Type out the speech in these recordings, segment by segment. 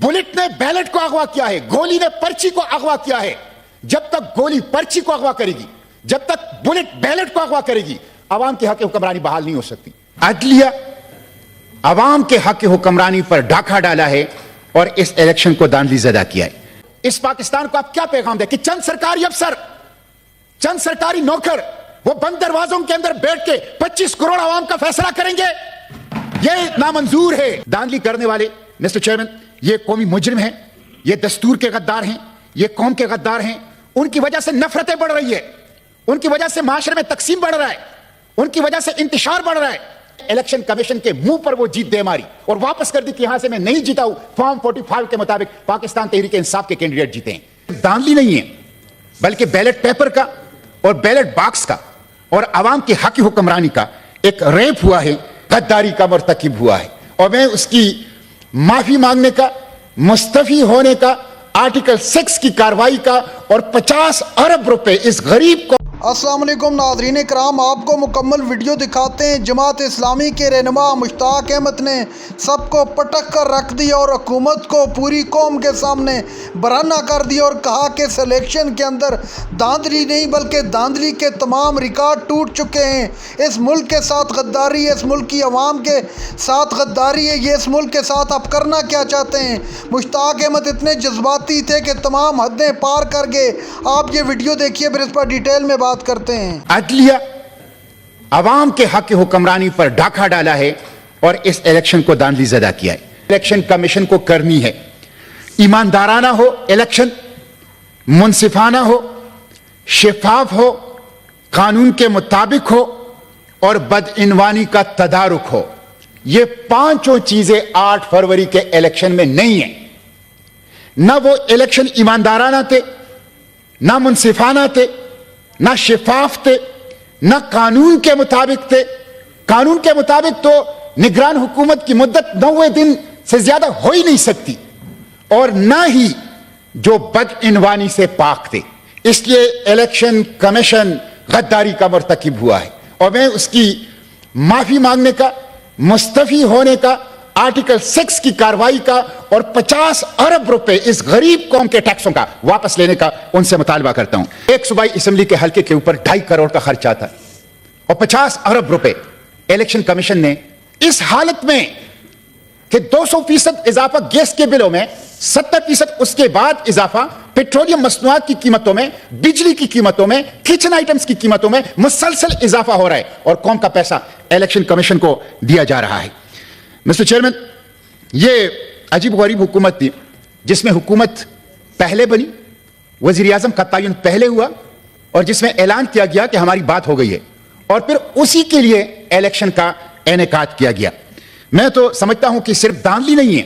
Bullet ने ballot को अगवा किया है, गोली ने पर्ची को अगवा किया है। जब तक गोली पर्ची को अगवा करेगी, जब तक बुलेट बैलेट को अगवा करेगी, आवाम के हक की हुक्मरानी बहाल नहीं हो सकती। अदलिया आवाम के हक की हुक्मरानी पर डाका डाला है और इस इलेक्शन को दांधलीज़दा किया है। इस पाकिस्तान को आप क्या पैगाम दें कि चंद सरकारी अफसर, चंद सरकारी नौकर वो बंद दरवाजों के अंदर बैठ के 25 करोड़ आवाम का फैसला करेंगे? ये नामंजूर है। दांधली करने वाले मिस्टर चेयरमैन ये कौमी मुजरिम हैं, ये दस्तूर के गद्दार हैं, ये कौम के गद्दार हैं। उनकी वजह से नफरतें बढ़ रही है, उनकी वजह से माशरे में तकसीम बढ़ रहा है, उनकी वजह से इंतशार बढ़ रहा है। इलेक्शन कमीशन के मुंह पर वो जीत दे मारी और वापस कर दी कि यहां से मैं नहीं जीता हूं। फॉर्म 45 के मुताबिक पाकिस्तान तहरीक इंसाफ के कैंडिडेट जीते हैं। दांधली नहीं है बल्कि बैलेट पेपर का और बैलेट बॉक्स का और आवाम के हक की हुक्मरानी का एक रेप हुआ है, गद्दारी का मर्तकिब हुआ है। और मैं उसकी माफी मांगने का, मुस्तफी होने का, आर्टिकल 6 की कार्रवाई का और 50 अरब रुपए इस गरीब को। अस्सलाम वालेकुम नाज़रीन कराम, आपको मुकम्मल वीडियो दिखाते हैं। जमात इस्लामी के रहनुमा मुश्ताक अहमद ने सबको पटक कर रख दिया और हुकूमत को पूरी कौम के सामने बराना कर दिया और कहा कि सिलेक्शन के अंदर धांधली नहीं बल्कि धांधली के तमाम रिकॉर्ड टूट चुके हैं। इस मुल्क के साथ गद्दारी है, इस मुल्क की आवाम के साथ गद्दारी है। ये इस मुल्क के साथ आप करना क्या चाहते हैं? मुश्ताक अहमद इतने जज्बाती थे कि तमाम हदें पार कर गए। आप ये वीडियो देखिए, फिर इस पर डिटेल में बात करते हैं। अदलिया आवाम के हक की हुक्मरानी पर डाका डाला है और इस इलेक्शन को दांधलीज़दा किया है। इलेक्शन कमीशन को करनी है ईमानदाराना हो, इलेक्शन मुनसिफाना हो, शफाफ हो, कानून के मुताबिक हो और बदइनवानी का तदारुक हो। ये पांचों चीजें 8 फरवरी के इलेक्शन में नहीं है। ना वो इलेक्शन ईमानदाराना थे, ना मुनसिफाना थे, ना शिफाफ थे, ना कानून के मुताबिक थे। कानून के मुताबिक तो निगरान हुकूमत की मुद्दत 90 दिन से ज्यादा हो ही नहीं सकती और ना ही जो बदइनवानी से पाक थे। इसलिए इलेक्शन कमीशन गद्दारी का मर्तकिब हुआ है और मैं उसकी माफी मांगने का, मुस्तफी होने का, आर्टिकल 6 की कार्रवाई का और 50 अरब रुपए इस गरीब कौम के टैक्सों का वापस लेने का उनसे मुतालबा करता हूं। एक सूबाई असेंबली के हल्के के ऊपर 2.5 करोड़ का खर्चा था और 50 अरब रुपए इलेक्शन कमीशन ने इस हालत में कि 200% इजाफा गैस के बिलों में, 70% उसके बाद इजाफा पेट्रोलियम मसनूआत की कीमतों में, बिजली की कीमतों में, किचन आइटम्स की कीमतों में मुसलसल इजाफा हो रहा है और कौम का पैसा इलेक्शन कमीशन को दिया जा रहा है। मिस्टर चेयरमैन, ये अजीब गरीब हुकूमत थी जिसमें हुकूमत पहले बनी, वजीर आजम का तयन पहले हुआ और जिसमें ऐलान किया गया कि हमारी बात हो गई है और फिर उसी के लिए इलेक्शन का इनेकाद किया गया। मैं तो समझता हूं कि सिर्फ दांधली नहीं है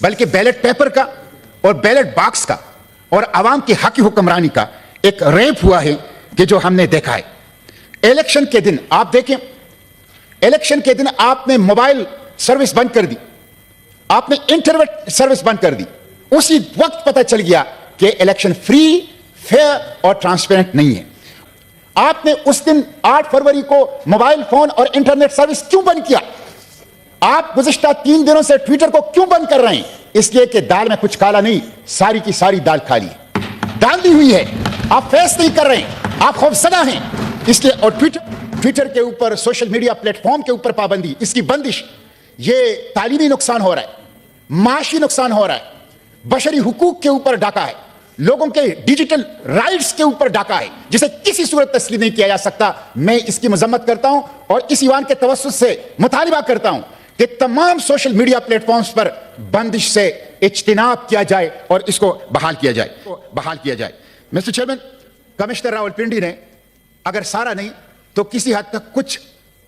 बल्कि बैलेट पेपर का और बैलेट बॉक्स का और आवाम के हक की हुक्मरानी का एक रेप हुआ है कि जो हमने देखा है। इलेक्शन के दिन आप देखें, इलेक्शन के दिन आपने मोबाइल सर्विस बंद कर दी, आपने इंटरनेट सर्विस बंद कर दी। उसी वक्त पता चल गया कि इलेक्शन फ्री, फेयर और ट्रांसपेरेंट नहीं है। आपने उस दिन 8 फरवरी को मोबाइल फोन और इंटरनेट सर्विस क्यों बंद किया? आप गुज़िश्ता 3 दिनों से ट्विटर को क्यों बंद कर रहे हैं? इसलिए कि दाल में कुछ काला नहीं, सारी की सारी दाल खाली है, दांधी हुई है। आप फेस नहीं कर रहे हैं, आप खौफजदा हैं इसलिए। और ट्विटर के ऊपर, सोशल मीडिया प्लेटफॉर्म के ऊपर पाबंदी, इसकी बंदिश, ये तालीमी नुकसान हो रहा है, माशी नुकसान हो रहा है, बशरी हुकूक के ऊपर डाका है, लोगों के डिजिटल राइट्स के ऊपर डाका है जिसे किसी सूरत तस्लीम नहीं किया जा सकता। मैं इसकी मजम्मत करता हूं और इस ईवान के तवस्सुत से मुतालिबा करता हूं कि तमाम सोशल मीडिया प्लेटफॉर्म्स पर बंदिश से इज्तिनाब किया जाए और इसको बहाल किया जाए। मिस्टर चेयरमैन, कमिश्नर रावलपिंडी ने अगर सारा नहीं तो किसी हद तक, कुछ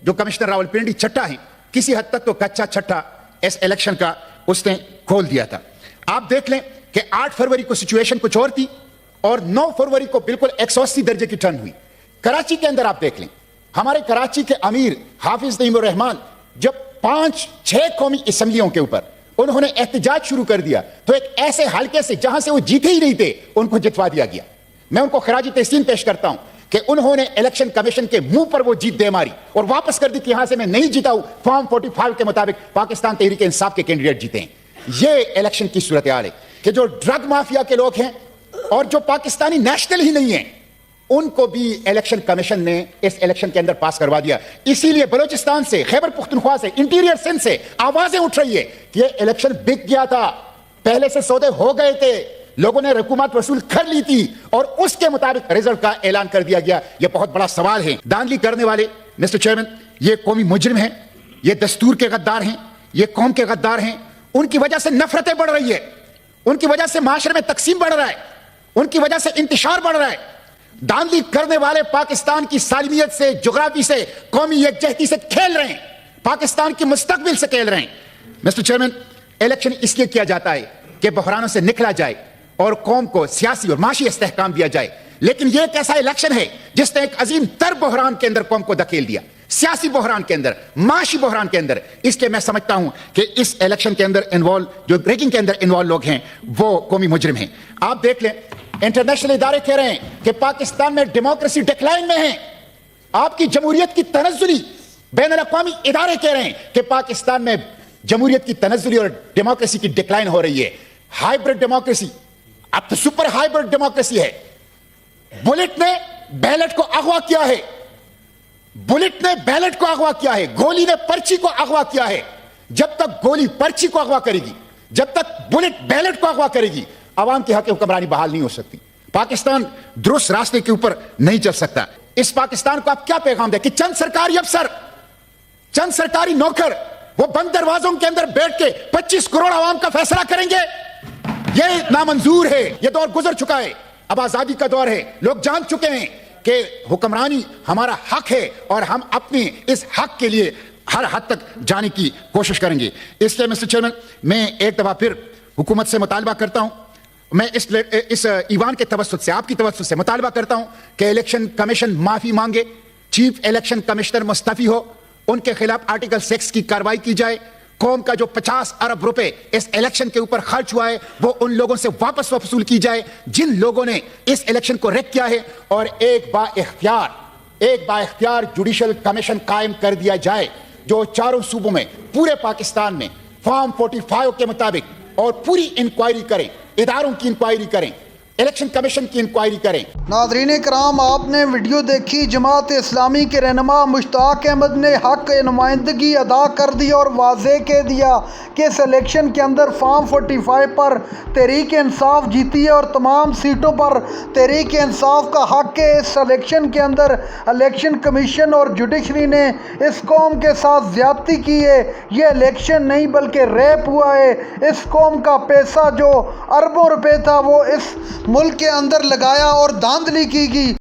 जो कमिश्नर रावलपिंडी चट्टा है, किसी हद तक तो कच्चा छट्टा इस इलेक्शन का उसने खोल दिया था। आप देख लें कि 8 फरवरी को सिचुएशन कुछ और थी और 9 फरवरी को बिल्कुल 180 दर्जे की टर्न हुई। कराची के अंदर आप देख लें, हमारे कराची के अमीर हाफिज नईमुर रहमान जब 5-6 कौमी असेंबलियों के ऊपर उन्होंने एहतजाज शुरू कर दिया तो एक ऐसे हल्के से जहां से वो जीते ही नहीं थे उनको जितवा दिया गया। मैं उनको खराजी तहसीन पेश करता हूं कि उन्होंने इलेक्शन कमीशन के मुंह पर वो जीत दे मारी और वापस कर दी कि यहां से मैं नहीं जीता हूं। फॉर्म 45 के मुताबिक पाकिस्तान तहरीक इंसाफ के कैंडिडेट जीते हैं। یہ الیکشن کی صورتحال ہے کہ جو ڈرگ مافیا کے لوگ ہیں اور جو پاکستانی نیشنل ہی نہیں ہیں ان کو بھی الیکشن کمیشن نے اس الیکشن کے اندر پاس کروا دیا. اسی لیے بلوچستان سے، خیبر پختونخوا سے، انٹیریئر سندھ سے آوازیں اٹھ رہی ہے کہ یہ الیکشن بک گیا تھا، پہلے سے سودے ہو گئے تھے، لوگوں نے رقومات وصول کر لی تھی اور اس کے مطابق رزلٹ کا اعلان کر دیا گیا. یہ بہت بڑا سوال ہے. دھاندلی کرنے والے مسٹر چیئرمین یہ قومی مجرم ہیں، یہ دستور کے غدار ہیں، یہ قوم کے غدار ہیں. ان کی وجہ سے نفرتیں بڑھ رہی ہے، ان کی وجہ سے معاشرے میں تقسیم بڑھ رہا ہے، ان کی وجہ سے انتشار بڑھ رہا ہے. دھاندلی کرنے والے پاکستان کی سالمیت سے، جغرافی سے، قومی یکجہتی سے کھیل رہے ہیں، پاکستان کی مستقبل سے کھیل رہے ہیں. مسٹر چیئرمین الیکشن اس لیے کیا جاتا ہے کہ بحرانوں سے نکلا جائے اور قوم کو سیاسی اور معاشی استحکام دیا جائے. لیکن یہ ایک ایسا الیکشن ہے جس نے ایک عظیم تر بحران کے اندر قوم کو دھکیل دیا، سیاسی بحران کے اندر، معاشی بحران کے اندر. اس لیے میں سمجھتا ہوں کہ اس الیکشن کے اندر انوالو، جو ریگنگ کے اندر انوالو لوگ ہیں وہ قومی مجرم ہیں. آپ دیکھ لیں انٹرنیشنل ادارے کہہ رہے ہیں کہ پاکستان میں ڈیموکریسی ڈکلائن میں ہے. آپ کی جمہوریت کی تنزلی بین الاقوامی ادارے کہہ رہے ہیں کہ پاکستان میں جمہوریت کی تنزلی اور ڈیموکریسی کی ڈکلائن ہو رہی ہے. ہائیبرڈ ڈیموکریسی اب تو سپر ہائیبرڈ ڈیموکریسی ہے. بلٹ نے بیلٹ کو اغوا کیا ہے، بلٹ نے بیلٹ کو اغوا کیا ہے، گولی نے پرچی کو اغوا کیا ہے. جب تک گولی پرچی کو اغوا کرے گی، جب تک بلٹ بیلٹ کو اغوا کرے گی، عوام کی حق حکمرانی بحال نہیں ہو سکتی. پاکستان درست راستے کے اوپر نہیں چل سکتا. اس پاکستان کو آپ کیا پیغام دیں کہ چند سرکاری افسر، چند سرکاری نوکر وہ بند دروازوں کے اندر بیٹھ کے 25 کروڑ عوام کا فیصلہ کریں گے؟ یہ نامنظور ہے. یہ دور گزر چکا ہے، اب آزادی کا دور ہے. لوگ جان چکے ہیں کہ حکمرانی ہمارا حق ہے اور ہم اپنے اس حق کے لیے ہر حد تک جانے کی کوشش کریں گے. اس لیے مسٹر چیئرمین میں ایک دفعہ پھر حکومت سے مطالبہ کرتا ہوں، میں اس ایوان کے توسط سے، آپ کی توسط سے مطالبہ کرتا ہوں کہ الیکشن کمیشن معافی مانگے، چیف الیکشن کمشنر مستعفی ہو، ان کے خلاف آرٹیکل 6 کی کارروائی کی جائے. قوم کا جو 50 ارب روپے اس الیکشن کے اوپر خرچ ہوا ہے وہ ان لوگوں سے واپس وصول کی جائے جن لوگوں نے اس الیکشن کو ریک کیا ہے، اور ایک با اختیار جوڈیشل کمیشن قائم کر دیا جائے جو چاروں صوبوں میں، پورے پاکستان میں فارم 45 کے مطابق اور پوری انکوائری کریں، اداروں کی انکوائری کریں، الیکشن کمیشن کی انکوائری کریں. ناظرین کرام، آپ نے ویڈیو دیکھی. جماعت اسلامی کے رہنما مشتاق احمد نے حق نمائندگی ادا کر دی اور واضح کہہ دیا کہ اس الیکشن کے اندر فارم 45 پر تحریک انصاف جیتی ہے اور تمام سیٹوں پر تحریک انصاف کا حق ہے. اس الیکشن کے اندر الیکشن کمیشن اور جوڈیشری نے اس قوم کے ساتھ زیادتی کی ہے. یہ الیکشن نہیں بلکہ ریپ ہوا ہے. اس قوم کا پیسہ جو اربوں روپے تھا وہ اس ملک کے اندر لگایا اور دھاندلی کی گئی.